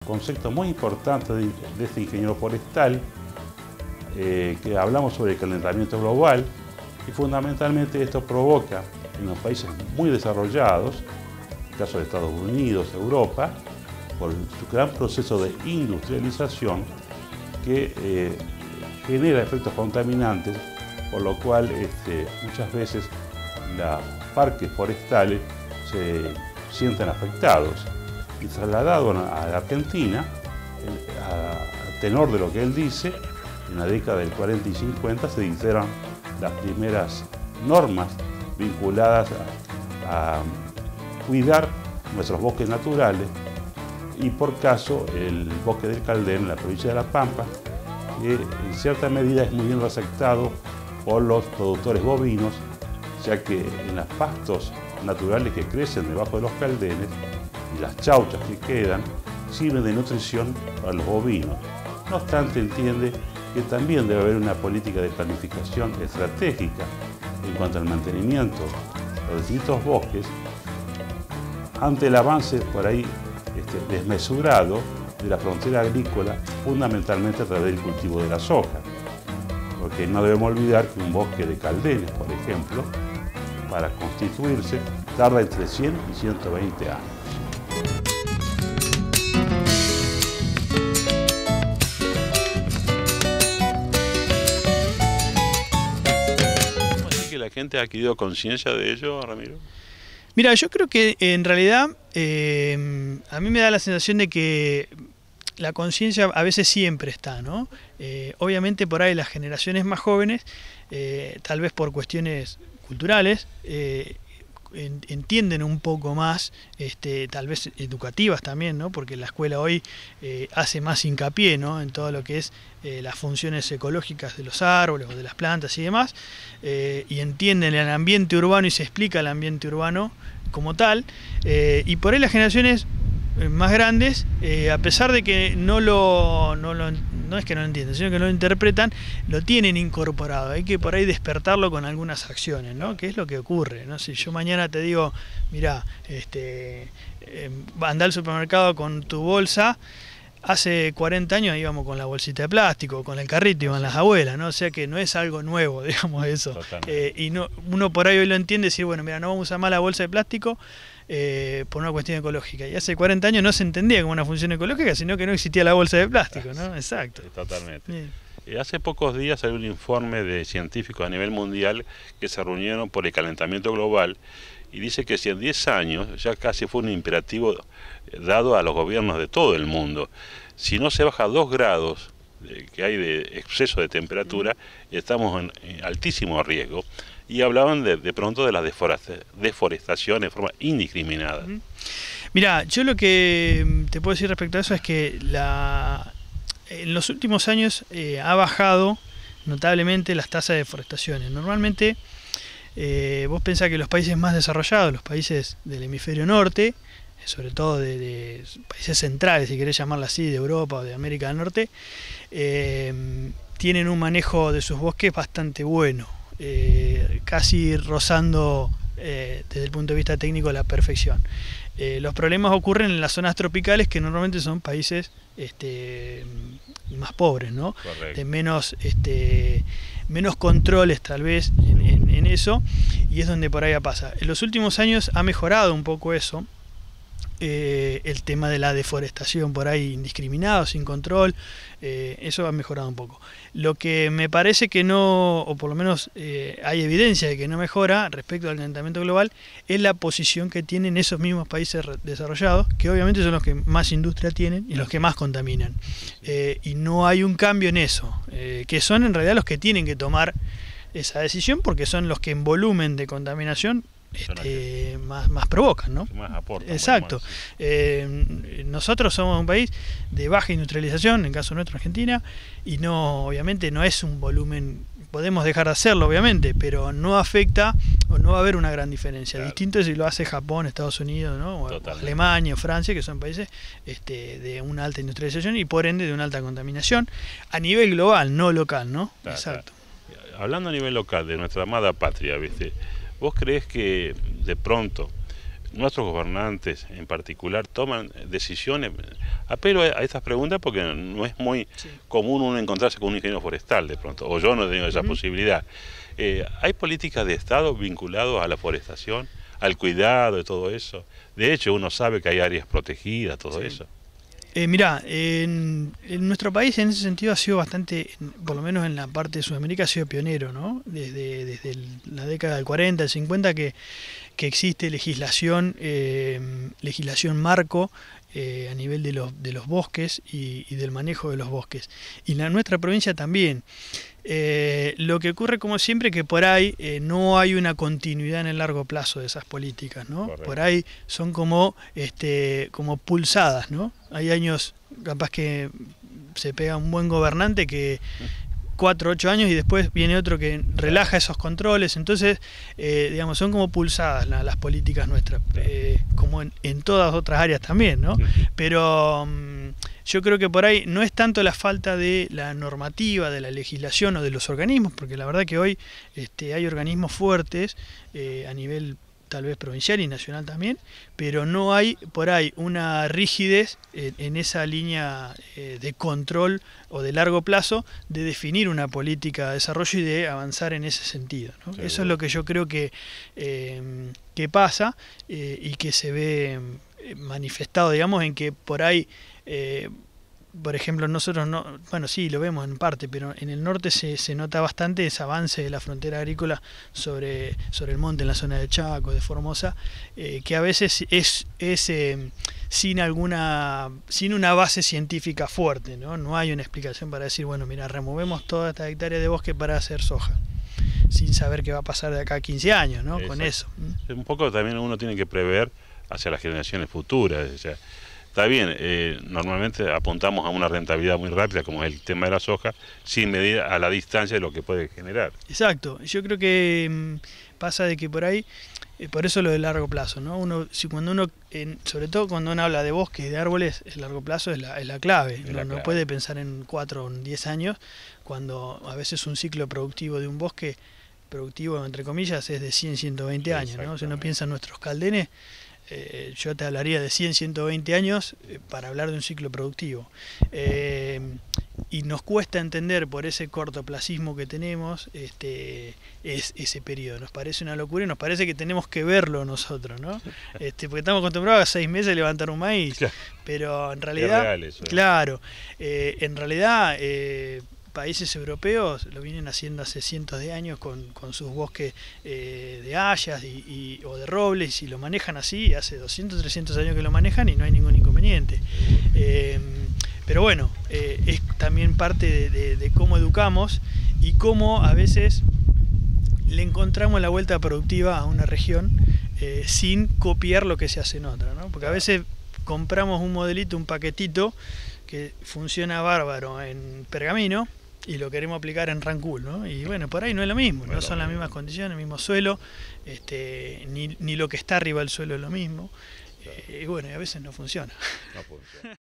Concepto muy importante de este ingeniero forestal, que hablamos sobre el calentamiento global, y fundamentalmente esto provoca en los países muy desarrollados, en el caso de Estados Unidos, Europa, por su gran proceso de industrialización que genera efectos contaminantes, por lo cual muchas veces los parques forestales se sienten afectados. Y trasladado a la Argentina, a tenor de lo que él dice, en la década del 40 y 50 se dictaron las primeras normas vinculadas a cuidar nuestros bosques naturales, y por caso el bosque del Caldén en la provincia de La Pampa, que en cierta medida es muy bien aceptado por los productores bovinos, ya que en los pastos naturales que crecen debajo de los caldenes y las chauchas que quedan sirven de nutrición para los bovinos. No obstante, entiende que también debe haber una política de planificación estratégica en cuanto al mantenimiento de los distintos bosques ante el avance por ahí desmesurado de la frontera agrícola, fundamentalmente a través del cultivo de la soja. Porque no debemos olvidar que un bosque de caldenes, por ejemplo, para constituirse, tarda entre 100 y 120 años. ¿Cómo así que la gente ha adquirido conciencia de ello, Ramiro? Mira, yo creo que en realidad a mí me da la sensación de que la conciencia a veces siempre está, ¿no? Obviamente por ahí las generaciones más jóvenes, tal vez por cuestiones culturales, entienden un poco más, tal vez educativas también, ¿no? Porque la escuela hoy hace más hincapié, ¿no? En todo lo que es las funciones ecológicas de los árboles o de las plantas y demás, y entienden el ambiente urbano y se explica el ambiente urbano como tal, y por ahí las generaciones más grandes, a pesar de que no es que no lo entienden, sino que no lo interpretan, lo tienen incorporado. Hay que por ahí despertarlo con algunas acciones, ¿no? ¿Qué es lo que ocurre? ¿No? Si yo mañana te digo, mira, anda al supermercado con tu bolsa, hace 40 años íbamos con la bolsita de plástico, con el carrito iban las abuelas, ¿no? O sea que no es algo nuevo, digamos eso. Y no, uno por ahí hoy lo entiende, decir, bueno, mira, no vamos a usar más la bolsa de plástico por una cuestión ecológica. Y hace 40 años no se entendía como una función ecológica, sino que no existía la bolsa de plástico, ¿no? Exacto. Totalmente. Hace pocos días salió un informe de científicos a nivel mundial que se reunieron por el calentamiento global, y dice que si en 10 años ya casi fue un imperativo dado a los gobiernos de todo el mundo. Si no se baja 2 grados que hay de exceso de temperatura, estamos en altísimo riesgo. Y hablaban de pronto de la deforestación de forma indiscriminada. Mira, yo lo que te puedo decir respecto a eso es que en los últimos años ha bajado notablemente las tasas de deforestaciones. Normalmente vos pensás que los países más desarrollados, los países del hemisferio norte, sobre todo de países centrales, si querés llamarlo así, de Europa o de América del Norte, tienen un manejo de sus bosques bastante bueno, casi rozando desde el punto de vista técnico la perfección. Los problemas ocurren en las zonas tropicales, que normalmente son países más pobres, ¿no? De menos controles tal vez en eso, y es donde por ahí pasa. En los últimos años ha mejorado un poco eso, el tema de la deforestación por ahí indiscriminado, sin control, eso ha mejorado un poco. Lo que me parece que no, o por lo menos hay evidencia de que no mejora respecto al calentamiento global, es la posición que tienen esos mismos países desarrollados, que obviamente son los que más industria tienen y los que más contaminan. Y no hay un cambio en eso, que son en realidad los que tienen que tomar esa decisión, porque son los que en volumen de contaminación más provocan, ¿no? Más aportan. Exacto. Nosotros somos un país de baja industrialización, en el caso nuestro Argentina, y no, obviamente no es un volumen, podemos dejar de hacerlo obviamente, pero no afecta o no va a haber una gran diferencia. Claro. Distinto es si lo hace Japón, Estados Unidos, ¿no? O Alemania o Francia, que son países de una alta industrialización y por ende de una alta contaminación a nivel global, no local, ¿no? Claro, exacto. Claro. Hablando a nivel local de nuestra amada patria, ¿viste? ¿Vos creés que de pronto nuestros gobernantes en particular toman decisiones? Apelo a estas preguntas porque no es muy común uno encontrarse con un ingeniero forestal de pronto, o yo no tengo esa posibilidad. ¿Hay políticas de Estado vinculadas a la forestación, al cuidado de todo eso? De hecho, uno sabe que hay áreas protegidas, todo eso. Mirá, en nuestro país en ese sentido ha sido bastante, por lo menos en la parte de Sudamérica, ha sido pionero, ¿no? Desde la década del 40, del 50, que existe legislación marco a nivel de los bosques y del manejo de los bosques. Y en nuestra provincia también. Lo que ocurre, como siempre, que por ahí no hay una continuidad en el largo plazo de esas políticas, ¿no? Correcto. Por ahí son como pulsadas, ¿no? Hay años capaz que se pega un buen gobernante que 4 o 8 años y después viene otro que relaja esos controles. Entonces, digamos, son como pulsadas las políticas nuestras, como en todas otras áreas también, ¿no? Pero yo creo que por ahí no es tanto la falta de la normativa, de la legislación o de los organismos, porque la verdad que hoy hay organismos fuertes a nivel tal vez provincial y nacional también, pero no hay por ahí una rigidez en esa línea de control o de largo plazo de definir una política de desarrollo y de avanzar en ese sentido, ¿no? Eso es lo que yo creo que pasa y que se ve manifestado, digamos, en que por ahí por ejemplo, nosotros no, bueno, sí, lo vemos en parte, pero en el norte se nota bastante ese avance de la frontera agrícola sobre el monte, en la zona de Chaco, de Formosa, que a veces es sin una base científica fuerte, ¿no? No hay una explicación para decir, bueno, mira, removemos toda esta hectárea de bosque para hacer soja, sin saber qué va a pasar de acá a 15 años, ¿no? Con eso. Un poco también uno tiene que prever hacia las generaciones futuras, o sea, está bien, normalmente apuntamos a una rentabilidad muy rápida, como es el tema de la soja, sin medir a la distancia de lo que puede generar. Exacto, yo creo que pasa de que por ahí, por eso lo de largo plazo, ¿no? Sobre todo cuando uno habla de bosques y de árboles, el largo plazo es la clave. No puede pensar en 4 o 10 años, cuando a veces un ciclo productivo de un bosque, productivo entre comillas, es de 100, 120 años, ¿no? Si uno piensa en nuestros caldenes, yo te hablaría de 100, 120 años para hablar de un ciclo productivo. Y nos cuesta entender por ese cortoplacismo que tenemos ese periodo. Nos parece una locura y nos parece que tenemos que verlo nosotros, ¿no? Porque estamos acostumbrados a 6 meses levantar un maíz, pero en realidad, claro, en realidad países europeos lo vienen haciendo hace cientos de años con sus bosques de hayas o de robles, y lo manejan así, hace 200, 300 años que lo manejan y no hay ningún inconveniente. Pero bueno, es también parte de cómo educamos y cómo a veces le encontramos la vuelta productiva a una región sin copiar lo que se hace en otra, ¿no? Porque a veces compramos un modelito, un paquetito que funciona bárbaro en Pergamino y lo queremos aplicar en Rancul, ¿no? Y bueno, por ahí no es lo mismo, no son las mismas condiciones, el mismo suelo, ni lo que está arriba del suelo es lo mismo, y bueno, y a veces no funciona.